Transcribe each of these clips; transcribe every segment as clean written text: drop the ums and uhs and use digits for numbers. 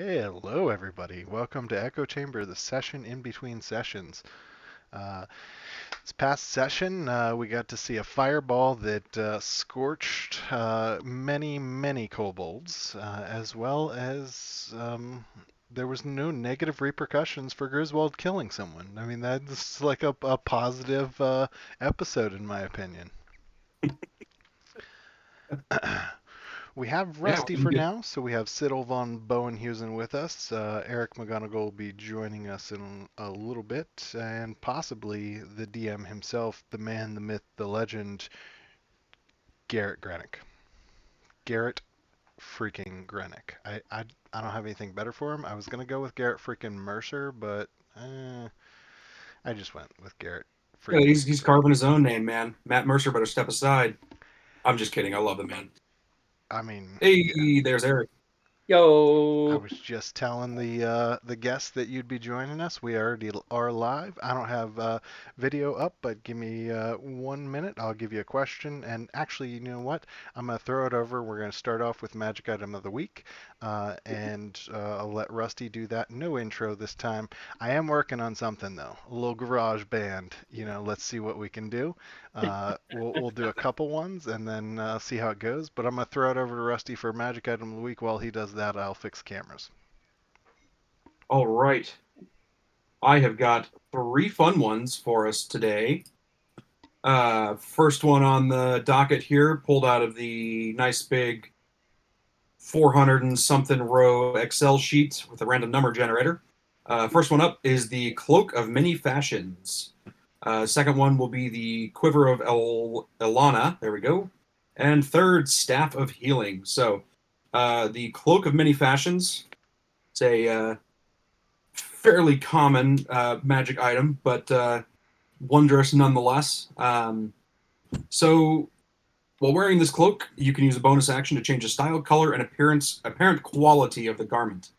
Hello, everybody. Welcome to Echo Chamber, the session in between sessions. Uh, this past session, we got to see a fireball that scorched many kobolds, as well as there was no negative repercussions for Griswold killing someone. I mean, that's like a positive episode, in my opinion. We have Yeah, Rusty for now, so we have Siddle von Bowenhusen with us. Eric McGonigal will be joining us in a little bit, and possibly the DM himself, the man, the myth, the legend, Garrett Granick. Garrett freaking Granick. I don't have anything better for him. I was going to go with Garrett freaking Mercer, but I just went with Garrett yeah, freaking he's Granick. carving his own name, man. Matt Mercer better step aside. I'm just kidding. I love the man. I mean, yeah. Hey, there's Eric. I Yo. was just telling the guests that you'd be joining us. We already are live. I don't have video up, but give me 1 minute. I'll give you a question. And actually, you know what? I'm gonna throw it over. We're gonna start off with Magic Item of the Week, and I'll let Rusty do that. No intro this time. I am working on something though. A little garage band. Let's see what we can do. We'll do a couple ones and then see how it goes. But I'm gonna throw it over to Rusty for Magic Item of the Week. While he does that, I'll fix cameras. All right. I have got three fun ones for us today. First one on the docket here, pulled out of the nice big 400 and something row Excel sheet with a random number generator. First one up is the Cloak of Many Fashions. Second one will be the Quiver of Ilana. There we go. And third, Staff of Healing. So, the Cloak of Many Fashions. It's a fairly common magic item, but wondrous nonetheless. So, while wearing this cloak, you can use a bonus action to change the style, color, and apparent quality of the garment.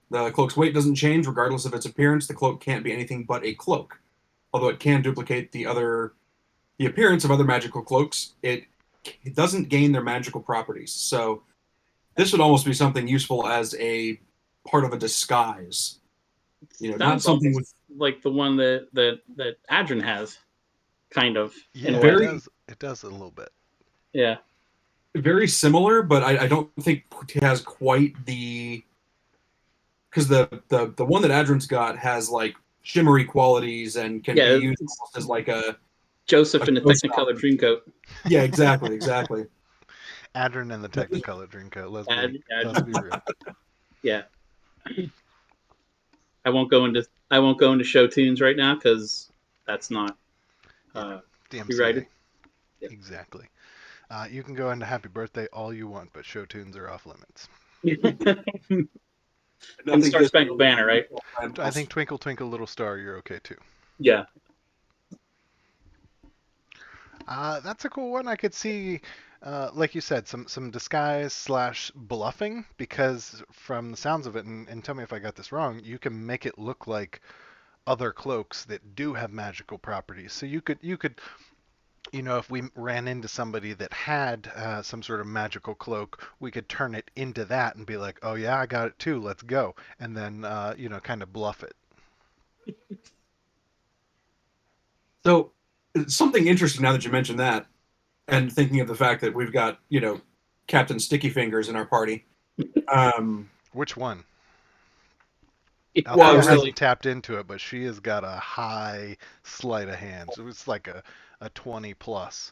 The cloak's weight doesn't change regardless of its appearance. The cloak can't be anything but a cloak. Although it can duplicate the appearance of other magical cloaks, it doesn't gain their magical properties. So this would almost be something useful as a part of a disguise. Not Sounds something almost with like the one that Adrian has, kind of, in a Yeah, it way. very does. It does a little bit. Yeah. very similar, but I don't think it has quite the because the one that Adrin's got has like shimmery qualities and can be Yeah, used it's almost as like a Joseph in the Technicolor showstopper. Dreamcoat. Yeah, exactly. Adrin and the Technicolor Dreamcoat. Let's be Adrian. real. Yeah. I won't go into show tunes right now because that's not Yeah, copyrighted. DMCA. Exactly. You can go into Happy Birthday all you want, but show tunes are off limits. Yeah. And Nothing Star gets Spangled Banner, right? I think Twinkle Twinkle Little Star, you're okay too. Yeah. That's a cool one. I could see, like you said, some disguise slash bluffing because from the sounds of it, and tell me if I got this wrong, you can make it look like other cloaks that do have magical properties. So you could, if we ran into somebody that had some sort of magical cloak, we could turn it into that and be like, oh yeah, I got it too. Let's go, and then kind of bluff it. So something interesting now that you mentioned that, and thinking of the fact that we've got Captain Sticky Fingers in our party. Um, Which one? well, I Althea was thinking, Really. hasn't tapped into it, but she has got a high sleight of hand. So it's like a 20 plus.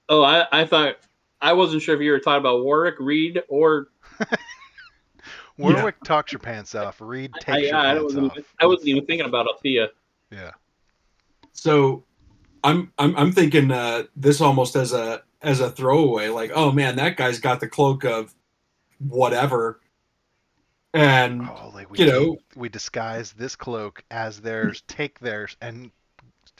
Oh, I thought I wasn't sure if you were talking about Warwick, Reed, or yeah. Warwick talks your pants off. Reed I takes your I pants wasn't off. even I wasn't That's even thinking about Althea. yeah. So I'm thinking this almost as a throwaway, like, oh man, that guy's got the cloak of whatever, and Oh, like you know we disguise this cloak as theirs, take theirs, and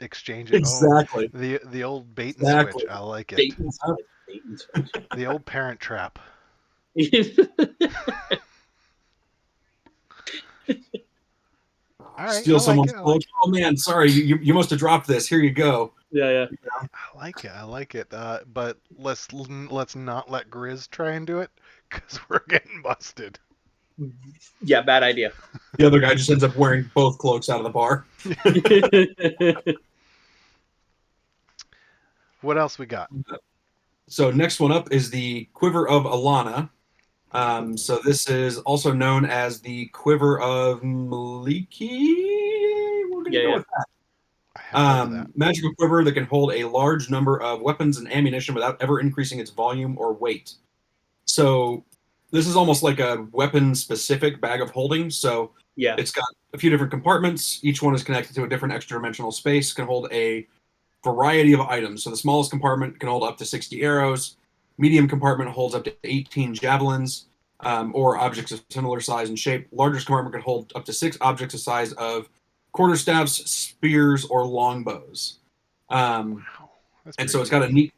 exchange it. Oh, exactly, the old bait and switch. exactly. I like it. Bait and switch. Bait and switch. The old parent trap. All right, Steal I like someone's it. I cloak. like it. Oh man, sorry, you must have dropped this. Here you go. Yeah, yeah. I like it. I like it. But let's not let Grizz try and do it because we're getting busted. Yeah, bad idea. The other guy just ends up wearing both cloaks out of the bar. What else we got? So next one up is the Quiver of Alana. So this is also known as the Quiver of Maliki. We're gonna go with that. I have heard of that. Magical quiver that can hold a large number of weapons and ammunition without ever increasing its volume or weight. So this is almost like a weapon-specific bag of holding. So Yeah. it's got a few different compartments. Each one is connected to a different extra-dimensional space. Can hold a variety of items. So the smallest compartment can hold up to 60 arrows. Medium compartment holds up to 18 javelins, or objects of similar size and shape. Largest compartment can hold up to 6 objects the size of quarterstaffs, spears, or longbows. Wow, that's And pretty so it's got a neat. neat,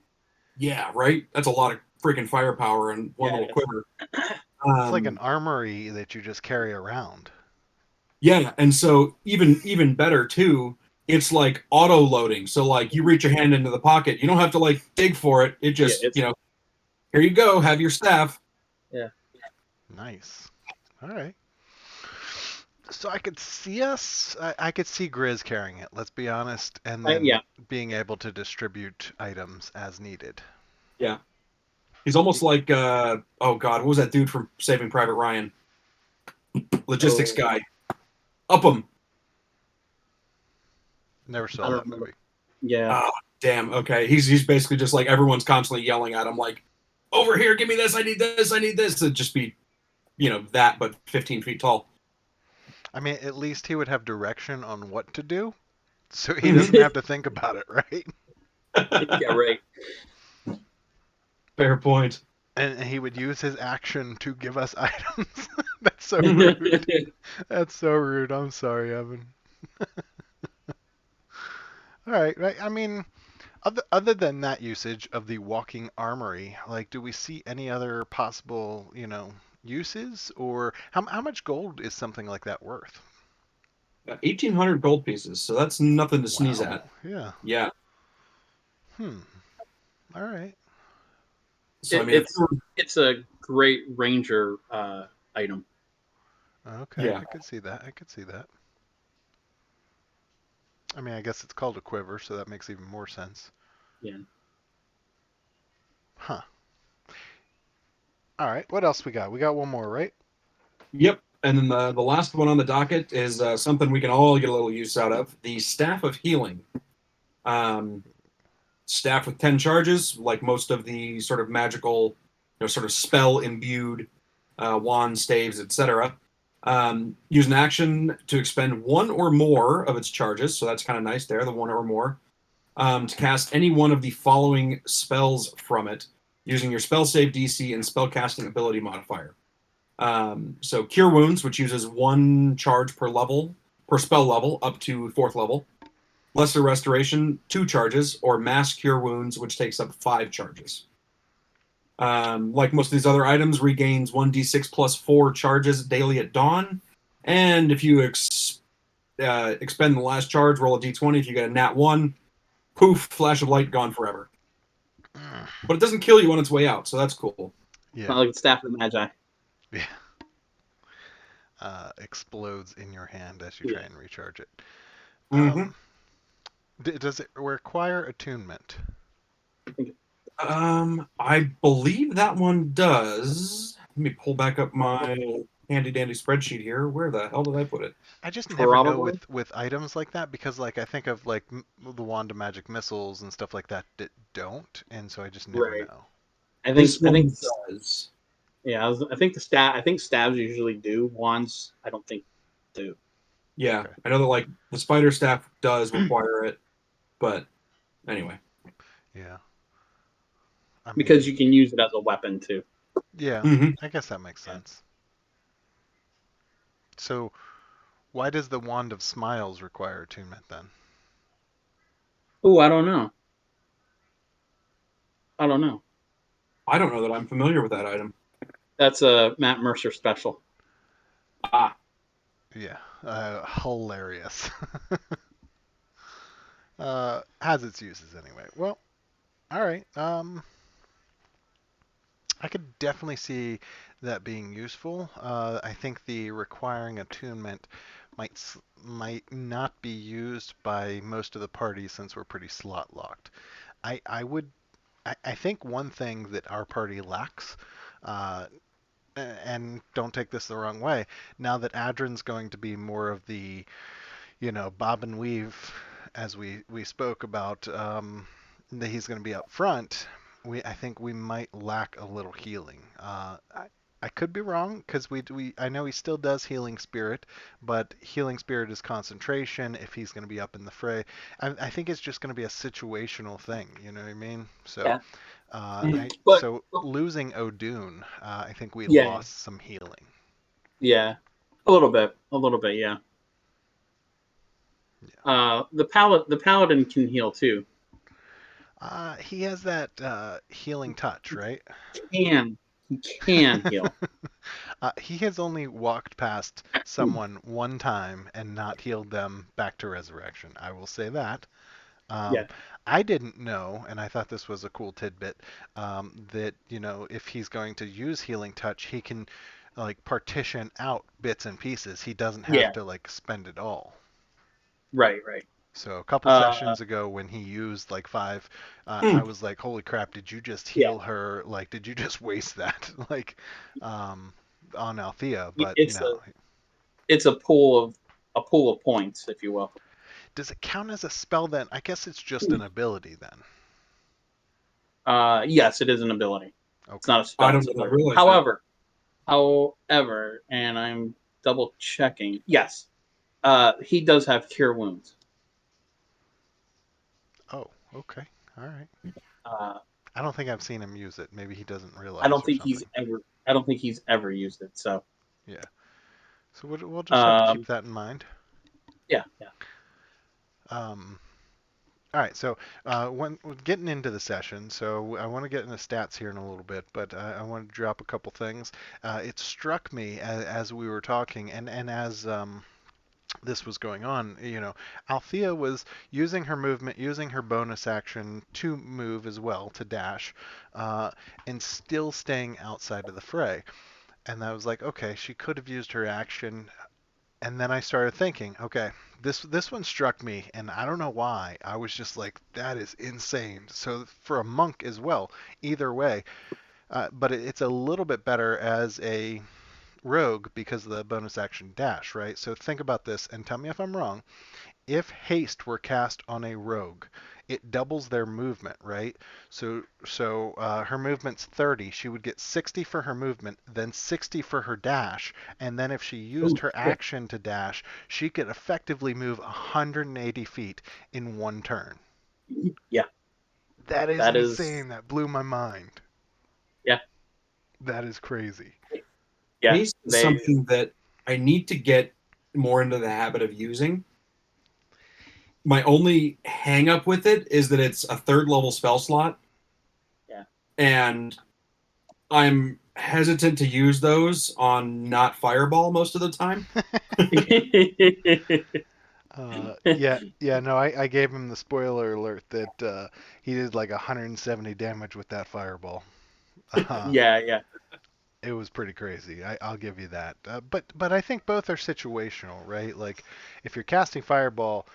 yeah, right? That's a lot of freaking firepower in one Yeah, little quiver. It's like an Um, armory that you just carry around. yeah, and so even better too, it's like auto loading. So like you reach your hand into the pocket, you don't have to like dig for it. It Yeah, just, it's here you go, have your staff. yeah. Nice. All right. So I could see I could see Grizz carrying it, let's be honest, and then Yeah. being able to distribute items as needed. Yeah. He's almost like oh god, what was that dude from Saving Private Ryan? Logistics Oh, guy. Upham. Never I saw don't that remember. movie. Yeah. Oh, damn. Okay. He's basically just like everyone's constantly yelling at him like, over here, give me this, I need this, I need this. It'd just be, that but 15 feet tall. I mean, at least he would have direction on what to do, so he Mhm. doesn't have to think about it, right? Yeah, right. Fair point. And he would use his action to give us items. That's so Mhm. rude. That's so rude. I'm sorry, Evan. All right, right. I mean, other than that usage of the walking armory, like, do we see any other possible, uses, or how much gold is something like that worth? 1,800 gold pieces, so that's nothing to sneeze Wow. at. Yeah. Yeah. Hmm. All right. So, I It, mean, it's it's a great ranger item. Okay. yeah. I could see that. I could see that. I mean, I guess it's called a quiver, so that makes even more sense. Yeah. Huh. All right. What else we got? We got one more, right? Yep. And then the last one on the docket is something we can all get a little use out of, the Staff of Healing. Um, staff with 10 charges, like most of the sort of magical, sort of spell imbued wands, staves, etc. Use an action to expend one or more of its charges, so that's kind of nice there, the one or more, to cast any one of the following spells from it using your spell save DC and spell casting ability modifier. So Cure Wounds, which uses one charge per spell level, up to 4th level. Lesser Restoration, 2 charges, or Mass Cure Wounds, which takes up 5 charges. Like most of these other items, regains 1d6 plus 4 charges daily at dawn. And if you expend the last charge, roll a d20. If you get a nat 1, poof, flash of light, gone forever. Mm. But it doesn't kill you on its way out, so that's cool. Not Yeah. like the staff of the Magi. Yeah. Explodes in your hand as you try Yeah. and recharge it. Mm-hmm. Does it require attunement? I believe that one does. Let me pull back up my handy dandy spreadsheet here. Where the hell did I put it? I just never know Probably. with items like that because like I think of like the wand of magic missiles and stuff like that that don't, and so I just never Right. know. This I think one does. yeah, I think I think stabs usually do. Wands, I don't think do. Yeah, Okay. I know that like the spider staff does require it, but anyway. Yeah. I Because mean, you can use it as a weapon too. yeah. Mm-hmm. I guess that makes Yeah. sense. So why does the wand of smiles require attunement then? Oh, I don't know. I don't know. I don't know that I'm familiar with that item. That's a Matt Mercer special. Ah, Yeah. Hilarious. Has its uses anyway. Well, all right. I could definitely see that being useful. I think the requiring attunement might not be used by most of the parties since we're pretty slot locked. I would I think one thing that our party lacks, uh, and don't take this the wrong way, now that Adrin's going to be more of the, bob and weave, as we spoke about, that he's going to be up front. I think we might lack a little healing. I could be wrong because I know he still does healing spirit, but healing spirit is concentration if he's going to be up in the fray. I think it's just going to be a situational thing. You know what I mean? So Yeah. But so losing O'Doon, I think we yeah, lost some healing. yeah, a little bit, yeah. Yeah. The paladin can heal too. He has that healing touch, right? Can he can heal? He has only walked past someone one time and not healed them back to resurrection. I will say that. Um, Yeah, I didn't know, and I thought this was a cool tidbit, that, if he's going to use healing touch, he can like partition out bits and pieces. He doesn't have yeah, to like spend it all. right, right. So a couple Uh, sessions ago when he used like Phive, I mm, was like, "Holy crap! Did you just yeah, heal her? Like, did you just waste that like um, on Althea?" But it's no. a pool of points, if you will. Does it count as a spell then? I guess it's just an ability then. Yes, it is an ability. It's Okay. not a I spell. don't It's an know that I ability. realized that. However, and I'm double checking. Yes, he does have cure wounds. Oh, okay. All right. Uh, I don't think I've seen him use it. Maybe he doesn't I realize don't or think he's something. ever. I don't think he's ever used it. So, Yeah. So we'll just have to keep um, that in mind. yeah, yeah. Um, all right. So when getting into the session, so I want to get into stats here in a little bit, but I want to drop a couple things. It struck me as we were talking, and as this was going on, Althea was using her movement, using her bonus action to move as well, to dash, uh, and still staying outside of the fray. And I was like, okay, she could have used her action. And then I started thinking, okay, this one struck me, and I don't know why. I was just like, that is insane. So for a monk as well, either way, but it's a little bit better as a rogue because of the bonus action dash, right? So think about this and tell me if I'm wrong. If haste were cast on a rogue, it doubles their movement, right? So her movement's 30. She would get 60 for her movement, then 60 for her dash, and then if she used Oh her shit! action to dash, she could effectively move 180 feet in one turn. Yeah, That is that is. insane. That blew my mind. Yeah, That is crazy. yeah. Haste is They. something that I need to get more into the habit of using. My only hang up with it is that it's a third level spell slot, Yeah. and I'm hesitant to use those on not fireball most of the time. Yeah, no, I gave him the spoiler alert that he did like 170 damage with that fireball. Uh, Yeah, yeah, it was pretty crazy. I'll give you that. But I think both are situational, right? Like if you're casting fireball,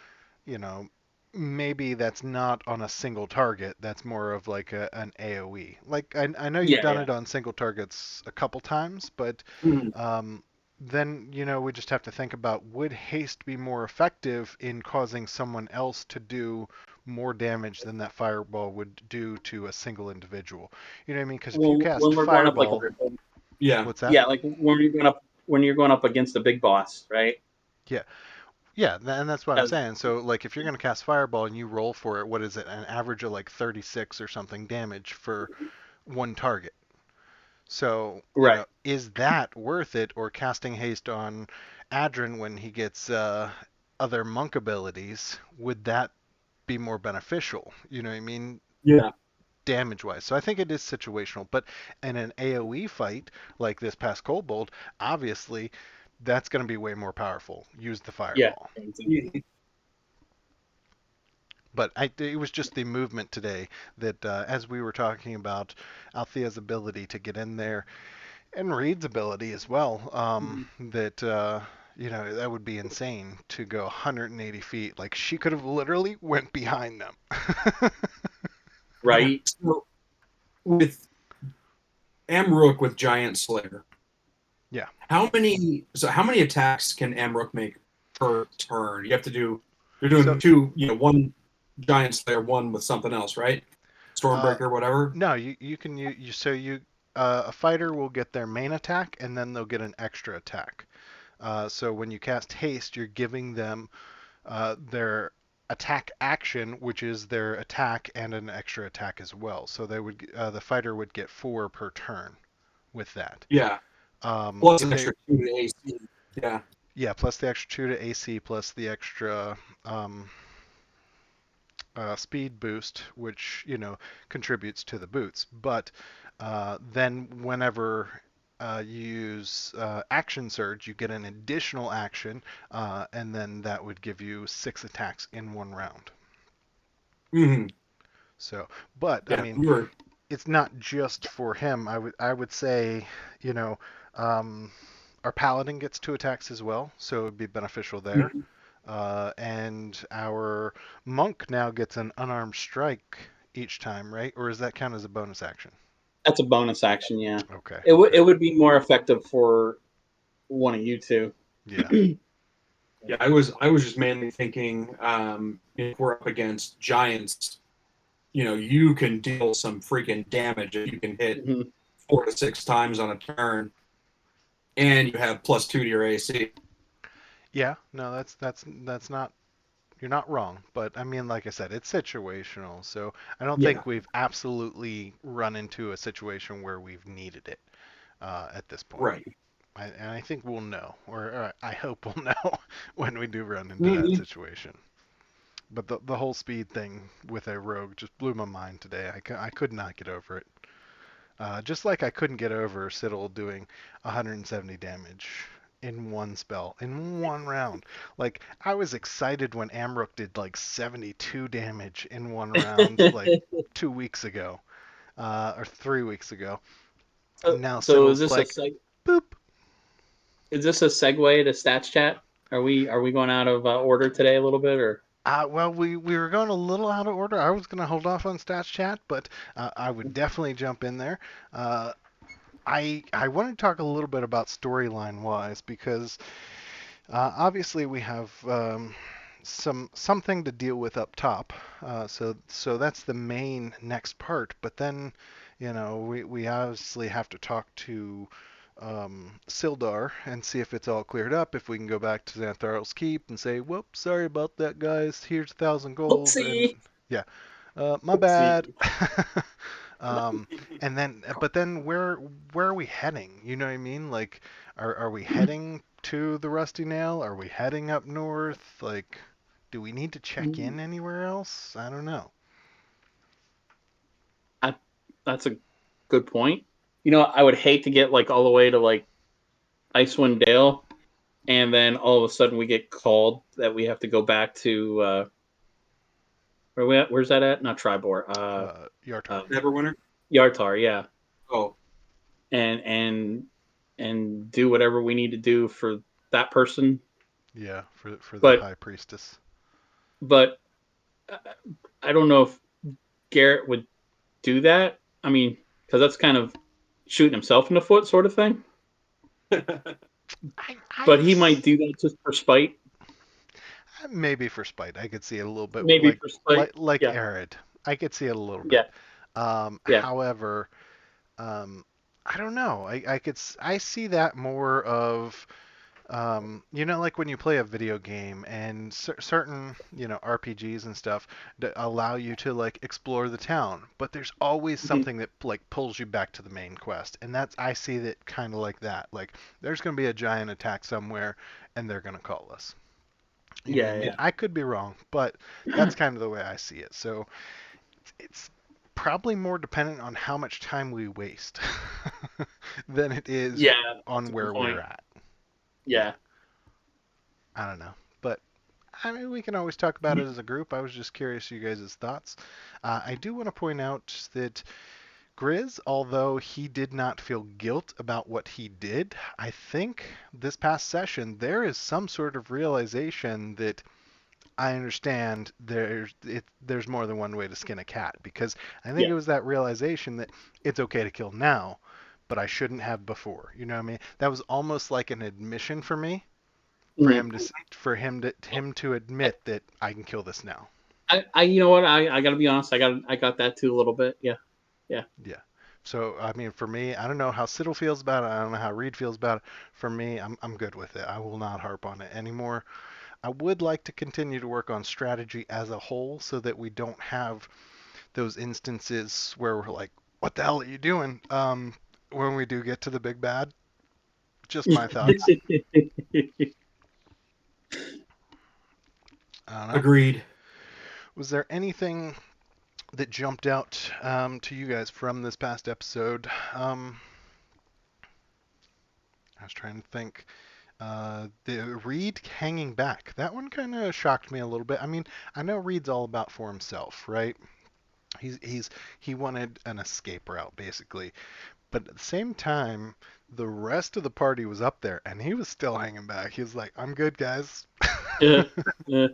you know, maybe that's not on a single target. That's more of like an AOE. Like I know you've yeah, done yeah. it on single targets a couple times, but Mhm. um, then we just have to think about would haste be more effective in causing someone else to do more damage than that fireball would do to a single individual. You know what I mean? Because if you cast When we're going up like fireball, Yeah. what's that? yeah, like when you're going up against a big boss, right? Yeah, yeah, and that's what I'm As saying. So, like, if you're going to cast Fireball and you roll for it, what is it? An average of like 36 or something damage for one target. So, right. is that worth it, or casting haste on Adrin when he gets other monk abilities? Would that be more beneficial? You know what I mean? Yeah. Damage wise. So I think it is situational. But in an AoE fight like this past Kobold, obviously that's going to be way more powerful. Use the Yeah. Fireball. Exactly. But it was just the movement today that, as we were talking about Althea's ability to get in there and Reed's ability as well, that that would be insane to go 180 feet. Like she could have literally went behind them. Yeah. Right? So with Amrook with Giant Slayer, Yeah. how many attacks can Amrook make per turn? You have to do you're So doing two, one Giant Slayer, one with something else, right? uh, Stormbreaker, whatever. no, you can a fighter will get their main attack and then they'll get an extra attack. So when you cast haste, you're giving them their attack action, which is their attack and an extra attack as well. So the fighter would get 4 per turn with that. Yeah. Plus If an they extra 2 to AC. Yeah. Yeah, plus the extra 2 to AC, plus the extra um, speed boost, which contributes to the boots. But then whenever you use action surge, you get an additional action, and then that would give you 6 attacks in one round. Hmm. So, but I Yeah. mean, We were. it's not just for him. I would say, you know, um, our paladin gets 2 attacks as well, so it would be beneficial there. Mhm. And our monk now gets an unarmed strike each time, right? Or does that count as a bonus action? That's a bonus action, yeah. Okay, It would okay. it would be more effective for one of you two. Yeah. Yeah. I was just mainly thinking, if we're up against giants, you can deal some freaking damage if you can hit Mhm. 4 to 6 times on a turn, and you have +2 to your AC. Yeah, no, that's not you're not wrong, but I mean like I said, it's situational. So I don't Yeah. think we've absolutely run into a situation where we've needed it at this point. Right. And I think we'll know, or I hope we'll know when we do run into that Hmm. situation. But the whole speed thing with a rogue just blew my mind today. I could not get over it. Just like I couldn't get over Siddle doing 170 damage in one spell, in one round. Like, I was excited when Amrook did like 72 damage in one round, like 2 weeks ago, or 3 weeks ago. And now So Siddle's like, boop. is this a segue to stats chat? Are we going out of order today a little bit or? Well, we were going a little out of order. I was going to hold off on Stats Chat, but I would definitely jump in there. Uh, I want to talk a little bit about storyline wise because obviously we have something to deal with up top. So that's the main next part. But then, we obviously have to talk to Sildar and see if it's all cleared up. If we can go back to Xantharl's Keep and say, "Whoop, sorry about that, guys. Here's 1,000 gold," and Oopsie. yeah, my bad. Oopsie. um, and then, but then where are we heading? You know what I mean? Like, are we heading to the Rusty Nail? Are we heading up north? Like, do we need to check in anywhere else? I don't know. I, that's a good point. I would hate to get like all the way to like Icewind Dale, and then all of a sudden we get called that we have to go back to where we at? Where's that at? Not Tribor. Yartar. Um, Neverwinter. Yartar, yeah, Oh. and and do whatever we need to do for that person. Yeah, for the But High Priestess. but uh, I don't know if Garrett would do that. I mean, because that's kind of shooting himself in the foot, sort of thing. I But he might do that just for spite. maybe for spite. I could see it a little bit Maybe like for spite. like Yeah, Arid. I could see it a little yeah, bit. yeah. However, um, I don't know. I see that more of like when you play a video game and certain, RPGs and stuff that allow you to like explore the town, but there's always Mhm. something that like pulls you back to the main quest. And I see that kind of like that. Like there's going to be a giant attack somewhere and they're going to call us. You know what I mean? Yeah, I could be wrong, but yeah, that's kind of the way I see it. So it's probably more dependent on how much time we waste than it is yeah. That's on a good where we're point. at. Yeah, Yeah, I don't know. But I mean, we can always talk about it as a group. I was just curious you guys' thoughts. I do want to point out that Grizz, although he did not feel guilt about what he did, I think this past session there is some sort of realization that I understand there's more than one way to skin a cat, because I think Yeah. it was that realization that it's okay to kill now, but I shouldn't have before. You know what I mean? That was almost like an admission for me, for Mhm. him to him to admit that I can kill this now. You know what? I gotta be honest. I got that too a little bit. Yeah. Yeah. Yeah. So I mean, for me, I don't know how Siddle feels about it. I don't know how Reed feels about it. For me, I'm good with it. I will not harp on it anymore. I would like to continue to work on strategy as a whole so that we don't have those instances where we're like, "What the hell are you doing?" When we do get to the big bad. Just my thoughts. I don't know. Agreed. Was there anything that jumped out to you guys from this past episode? I was trying to think. The Reed hanging back. That one kind of shocked me a little bit. I mean, I know Reed's all about for himself, right? He's he wanted an escape route basically, but at the same time, the rest of the party was up there, and he was still hanging back. He was like, "I'm good, guys." Yeah. Yeah.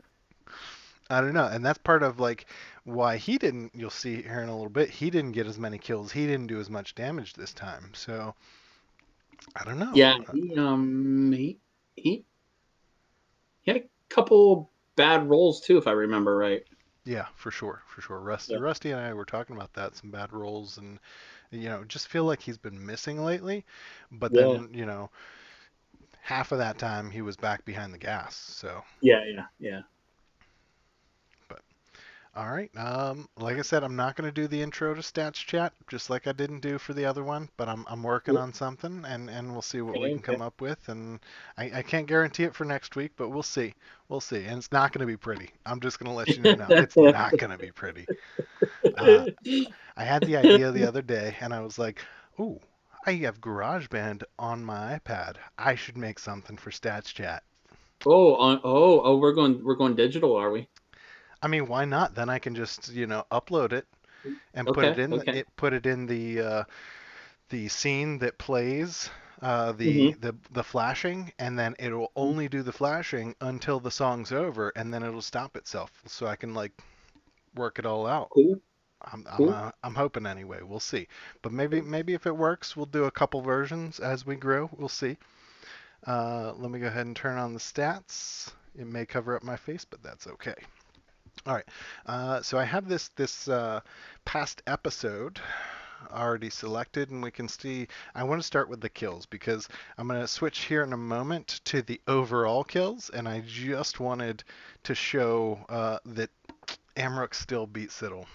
I don't know, and that's part of like why he didn't. You'll see here in a little bit. He didn't get as many kills. He didn't do as much damage this time. So I don't know. Yeah. He he had a couple bad rolls too, if I remember right. Yeah, for sure, for sure. Yeah. Rusty and I were talking about that, some bad rolls, and just feel like he's been missing lately. But Yeah. then, half of that time he was back behind the gas. So, Yeah. Yeah. Yeah. but all right. Like I said, I'm not going to do the intro to Stats Chat, just like I didn't do for the other one. But I'm working on something, and we'll see what we Okay. can Okay. come up with. And I can't guarantee it for next week, but we'll see. We'll see. And it's not going to be pretty. I'm just going to let you know now. It's not going to be pretty. Uh, I had the idea the other day, and I was like, "Ooh, I have GarageBand on my iPad. I should make something for Stats Chat." We're going digital, are we? I mean, why not? Then I can just, upload it and Okay. Okay. put it in the scene that plays Hmm. the flashing, and then it'll only do the flashing until the song's over, and then it'll stop itself, so I can like work it all out. Cool. Cool. I'm hoping anyway. We'll see. But maybe if it works, we'll do a couple versions as we grow. We'll see. Let me go ahead and turn on the stats. It may cover up my face, but that's okay. All right. So I have this past episode already selected, and we can see. I want to start with the kills because I'm going to switch here in a moment to the overall kills, and I just wanted to show that Amrook still beats Siddle.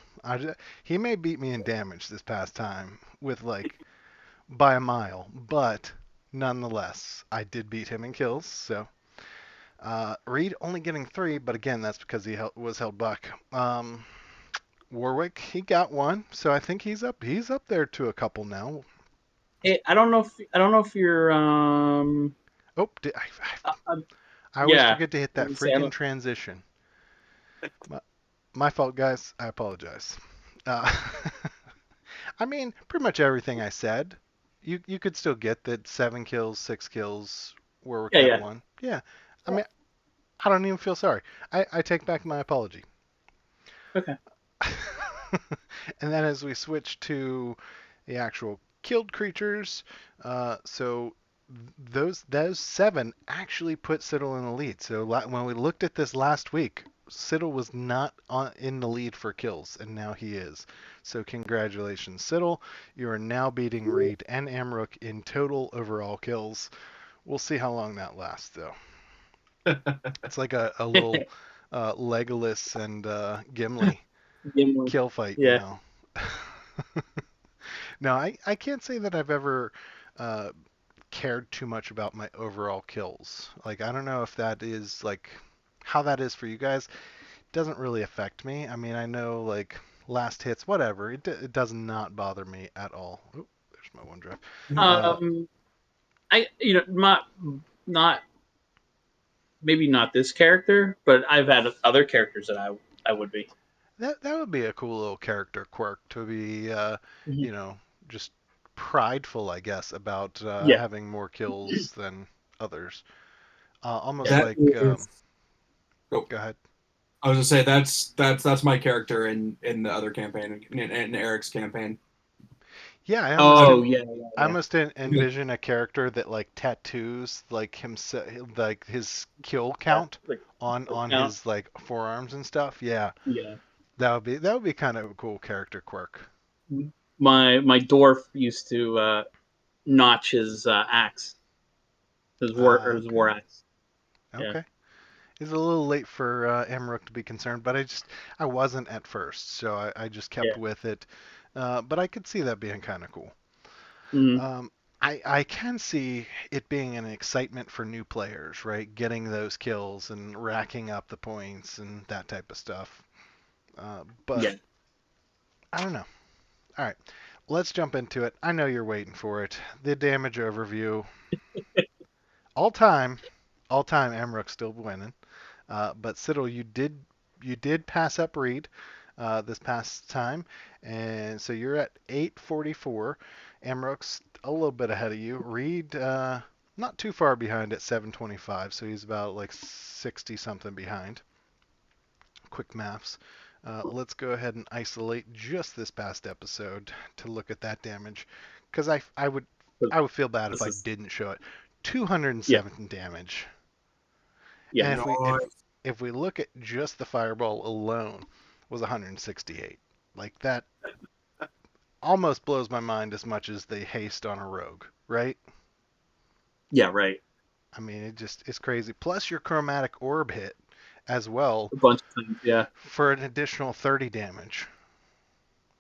He may beat me in damage this past time with like by a mile, but nonetheless, I did beat him in kills. So Reed only getting 3, but again, that's because he was held back. Warwick, he got 1, so I think he's up. He's up there to a couple now. Hey, I don't know if you're Oh, uh, uh, I always yeah. forget to hit I was that gonna say, I freaking don't, transition. My fault, guys. I apologize. Uh, I mean, pretty much everything I said. You could still get that 7 kills, 6 kills, Warwick yeah, had yeah. 1. Yeah. I mean, I don't even feel sorry. I take back my apology. Okay. And then as we switch to the actual killed creatures, so those 7 actually put Siddle in the lead. So when we looked at this last week, Siddle was not in the lead for kills, and now he is. So congratulations, Siddle. You are now beating Reed and Amrook in total overall kills. We'll see how long that lasts, though. It's like a little Legolas and Gimli Gimli. kill fight Yeah. now. No, I can't say that I've ever uh, cared too much about my overall kills. Like, I don't know if that is like how that is for you guys. It doesn't really affect me. I mean, I know like last hits, whatever. It does not bother me at all. Oh, there's my one drive. Uh, Um, I you know not not maybe not this character, but I've had other characters that I would be. That would be a cool little character quirk to be, Mhm. you know, just prideful, I guess, about Yeah, having more kills than others. Almost yeah, That like, is. Oh, go ahead. I was gonna say that's my character in the other campaign in Eric's campaign. Yeah, I, oh yeah, yeah, I yeah. must envision a character that like tattoos like himself, like his kill Yeah, count like on count. his like forearms and stuff. Yeah, Yeah, that would be kind of a cool character quirk. my dwarf used to notch his axe, his Okay, war axe. Yeah. okay. It's a little late for Emmerich to be concerned, but I wasn't at first, so I just kept Yeah. with it. But I could see that being kind of cool. Mm-hmm. Um, I can see it being an excitement for new players, right? Getting those kills and racking up the points and that type of stuff. But Yeah. I don't know. All right, let's jump into it. I know you're waiting for it. The damage overview. All time, all time, Emmerich still winning. But Siddle, you did pass up Reed this past time, and so you're at 844. Emrook's a little bit ahead of you. Reed not too far behind at 725, so he's about like 60 something behind. Quick maths. Let's go ahead and isolate just this past episode to look at that damage, because I would feel bad if This I is didn't show it. yeah, 207 damage. yeah, And Nice. if we look at just the fireball alone, was 168. Like that almost blows my mind as much as the haste on a rogue, right? yeah. Right. I mean, it's crazy. Plus your chromatic orb hit as well A bunch of times. Yeah. for an additional 30 damage.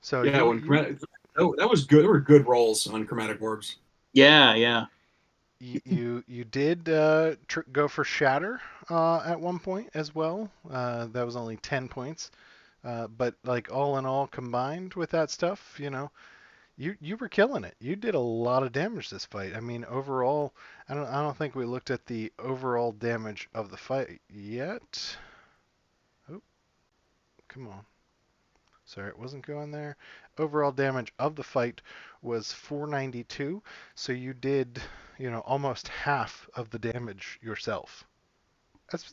So Yeah, when chromatic, that was good. There were good rolls on chromatic orbs. Yeah. Yeah. you did go for shatter at one point as well. That was only 10 points. But like all in all combined with that stuff, you were killing it. You did a lot of damage this fight. I mean, overall, I don't think we looked at the overall damage of the fight yet. Oh, come on. Sorry, it wasn't going there. Overall damage of the fight was 492. So you did, almost half of the damage yourself.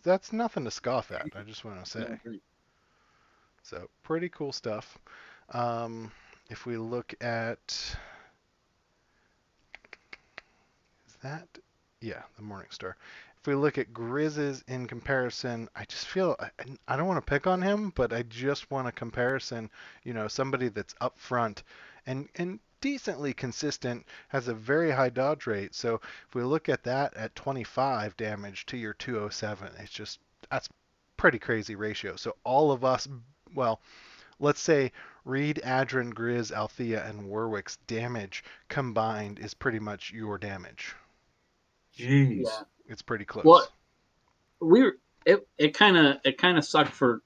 That's nothing to scoff at. I just want to say. So pretty cool stuff. If we look at is that? Yeah, the Morning Star. If we look at Grizz's in comparison, I just feel I don't want to pick on him, but I just want a comparison. Somebody that's up front and decently consistent, has a very high dodge rate. So if we look at that at 25 damage to your 207, that's pretty crazy ratio. So all of us, well, let's say Reed, Adrin, Grizz, Althea, and Warwick's damage combined is pretty much your damage. Jeez. Yeah. It's pretty Well, close. we were, it kind of sucked for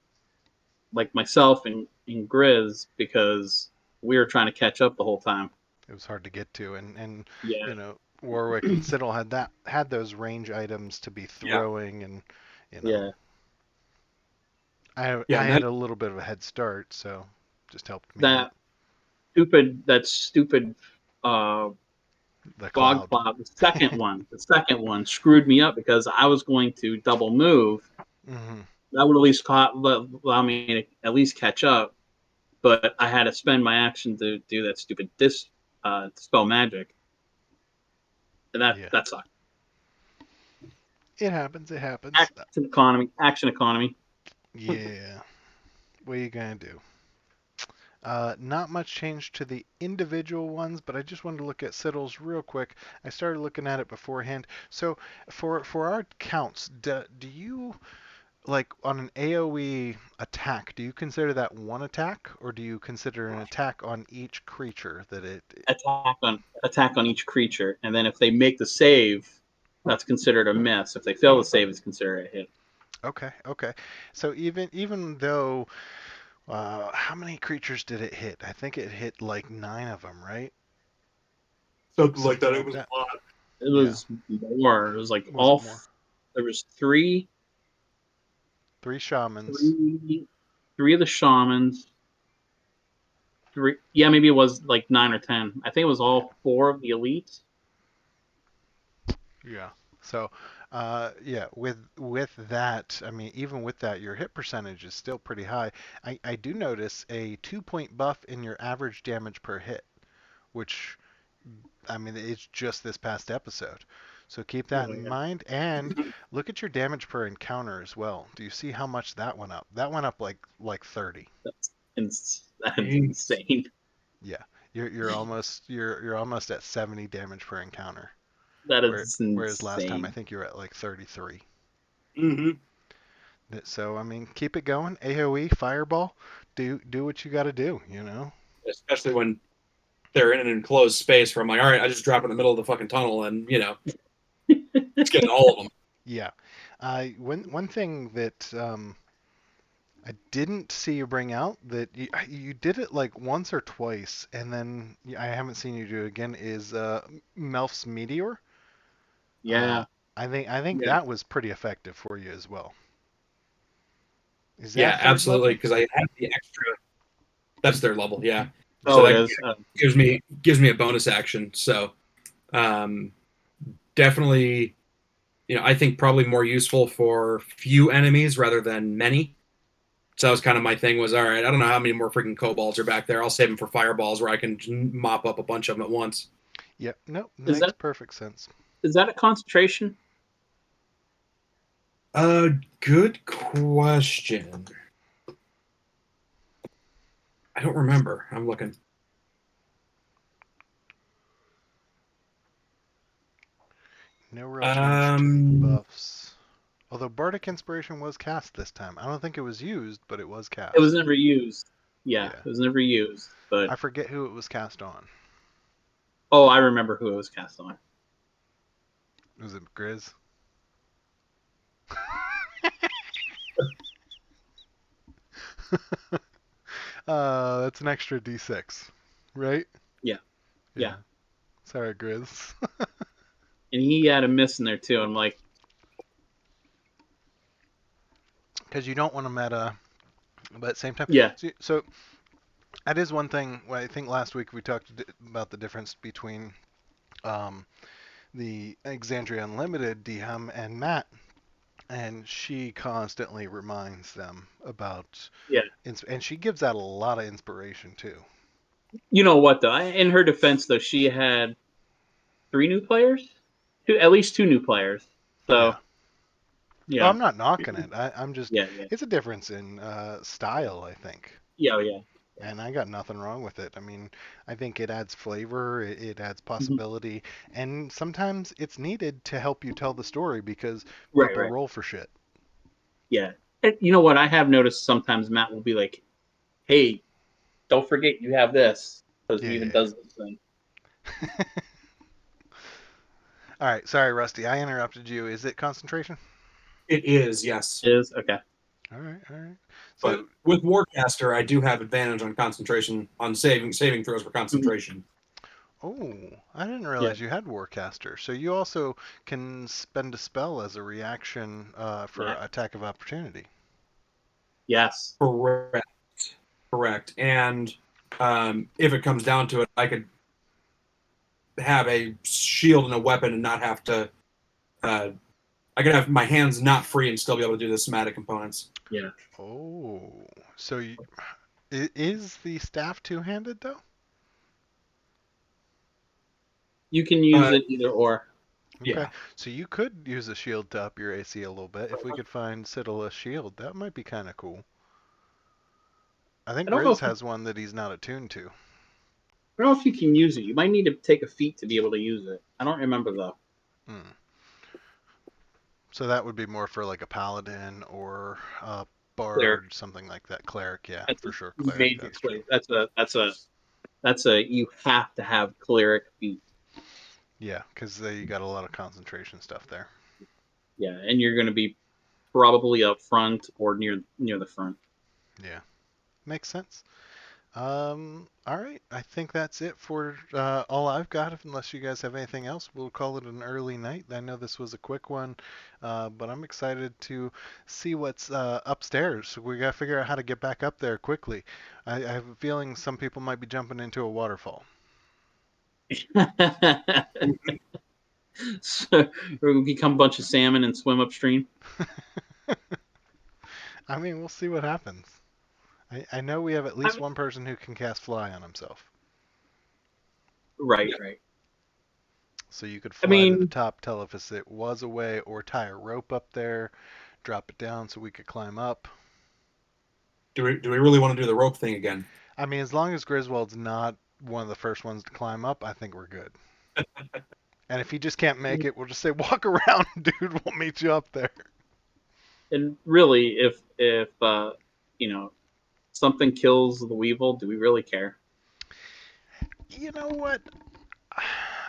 like myself and Grizz because we were trying to catch up the whole time. It was hard to get to, and Yeah. Warwick and Siddle had those range items to be Yeah. throwing, and you know Yeah. Yeah. I And had that a little bit of a head start, so just helped me out. That stupid uh The fog cloud. cloud, the second one screwed me up because I was going to double move. Hmm. That would at least allow me to at least catch up, but I had to spend my action to do that stupid dispel magic, and that Yeah, that sucked. it happens. It happens. Action economy. Yeah. What are you gonna do? Not much change to the individual ones, but I just wanted to look at Siddle's real quick. I started looking at it beforehand. So for our counts, do you like on an AoE attack? Do you consider that one attack, or do you consider an attack on each creature that it? Attack on each creature, and then if they make the save, that's considered a miss. If they fail the save, it's considered a hit. Okay, okay. So even though how many creatures did it hit? I think it hit like 9 of them, right? something like Something that. It like was that. a lot. It Yeah. was more. It was like Was it more? There was three, 3 shamans. three of the shamans. Three, yeah, maybe it was like 9 or 10. I think it was all four of the elites. Yeah. So, yeah, with that, I mean, even with that, your hit percentage is still pretty high. I do notice a 2 point buff in your average damage per hit, which, I mean, it's just this past episode. So keep that Oh in yeah, mind, and look at your damage per encounter as well. Do you see how much that went up? That went up like 30. that's Jeez. insane. Yeah. You're almost at 70 damage per encounter. That Where is whereas last time I insane. think you were at like 33. Hmm. So I mean, keep it going. AOE, fireball, do what you got to do. You know. Especially when they're in an enclosed space where I'm like, all right, I just drop in the middle of the fucking tunnel and, it's getting all of them. Yeah. One thing that I didn't see you bring out that you did it like once or twice, and then I haven't seen you do it again is Melf's Meteor. Uh, Yeah, I think yeah. that was pretty effective for you as well. Is that Yeah, third absolutely. level? Because I have the extra. That's their level. Yeah. So Oh, it that is. gives me a bonus action. So um, definitely, I think probably more useful for few enemies rather than many. So that was kind of my thing was, all right, I don't know how many more freaking kobolds are back there. I'll save them for fireballs where I can mop up a bunch of them at once. Yep. Nope. Is Makes that perfect sense. is that a concentration? Good question. I don't remember. I'm looking. No real change to the Um, buffs. Although Bardic Inspiration was cast this time. I don't think it was used, but it was It was cast. never used. Yeah, Yeah. it was never used. But I forget who it was cast on. oh, I remember who it was cast on. Was it Grizz? That's an extra D6, right? Yeah, yeah. Yeah. Sorry, Grizz. And he had a miss in there too. I'm like, Because you don't want to meta, but at the same time. yeah, So that is one thing. I think last week we talked about the difference between um, the Exandria Unlimited DM and Matt, and she constantly reminds them about, yeah. and she gives out a lot of inspiration too. You know what though? In her defense, though, she had three new players, at least two new players. Yeah. So Oh, yeah, I'm not knocking it. I'm just, yeah, yeah, it's a difference in style, I think. yeah, yeah. And I got nothing wrong with it. I mean, I think it adds flavor, it adds Mhm. possibility, and sometimes it's needed to help you tell the story because Right, people right. roll for shit. Yeah. And you know what? I have noticed sometimes Matt will be like, "Hey, don't forget you have this," because Yeah, he even yeah, does this thing. yeah. All right, sorry, Rusty. I interrupted you. Is it concentration? it is, yes. It is okay. All right, all right. But So, with Warcaster, I do have advantage on concentration, on saving throws for Mhm. concentration. oh, I didn't Yeah. realize you had Warcaster. So you also can spend a spell as a reaction for Yeah. attack of opportunity. Yes. Correct. Correct. And if it comes down to it, I could have a shield and a weapon and not have to. Uh, I could have my hands not free and still be able to do the somatic components. Yeah. Oh, so is the staff two-handed though? You can use Uh, it either or. Okay, yeah. so you could use a shield to up your AC a little bit. If we could find Citadel a shield, that might be kind of cool. I think I don't know Grizz if you, has one that he's not attuned to. I don't know if you can use it. You might need to take a feat to be able to use it. I don't remember though. Hmm. So that would be more for like a paladin or a Cleric. bard, something like that. Cleric, yeah, That's a for sure. Cleric, major that's true. cleric. That's a you have to have cleric feat. Yeah, because you got a lot of concentration stuff there. Yeah, and you're going to be probably up front or near the front. Yeah, makes sense. All right. I think that's it for all I've got. Unless you guys have anything else, we'll call it an early night. I know this was a quick one, but I'm excited to see what's upstairs. We gotta figure out how to get back up there quickly. I have a feeling some people might be jumping into a waterfall. So we'll become a bunch of salmon and swim upstream. I mean, we'll see what happens. I know we have at I least mean, one person who can cast fly on himself. right, Yeah. right. So you could I fly to the mean, top, tell if it was away, or tie a rope up there, drop it down so we could climb up. Do we really want to do the rope thing again? I mean, as long as Griswold's not one of the first ones to climb up, I think we're good. And if he just can't make it, we'll just say, walk around, dude. We'll meet you up there. and really, if you know something kills the weevil, do we really care? You know what?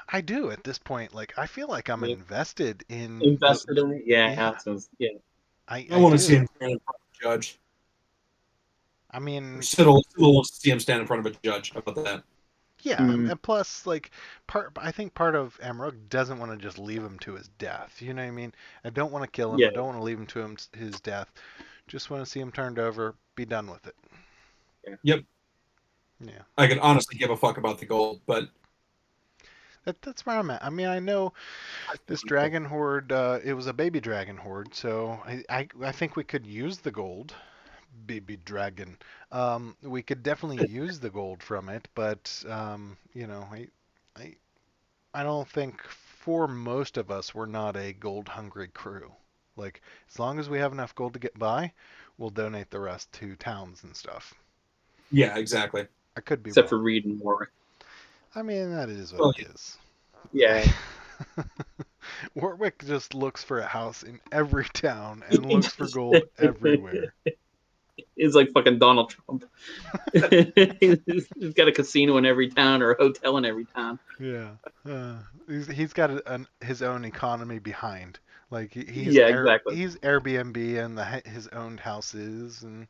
I do at this point. Like, I feel like I'm Yeah. invested in the. Invested in it? Yeah, Yeah, yeah. I I want to see do. him stand in front of a judge. I mean, Siddle wants to see him stand in front of a judge. How about that? yeah, Mm, and plus, like, I think part of Amrok doesn't want to just leave him to his death. You know what I mean? I don't want to kill him. yeah, I don't want to leave him to his death. Just want to see him turned over, be done with it. yeah. Yep. Yeah. I could honestly give a fuck about the gold, but That's where I'm at. I mean, I know I still this want the gold. dragon horde, it was a baby dragon horde, so I think we could use the gold. Baby dragon. We could definitely use the gold from it, but I, I don't think for most of us we're not a gold hungry crew. Like as long as we have enough gold to get by, we'll donate the rest to towns and stuff. Yeah, exactly. I could be Except for wrong. Reed and Warwick. I mean, that is what Well, it is. Yeah. Warwick just looks for a house in every town and looks for gold everywhere. He's like fucking Donald Trump. He's got a casino in every town or a hotel in every town. Yeah, he's got his own economy behind. Like Yeah, exactly. he's Airbnb and his owned houses and.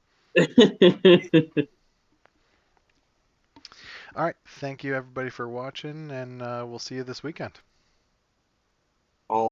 All right, thank you everybody for watching, and we'll see you this weekend. all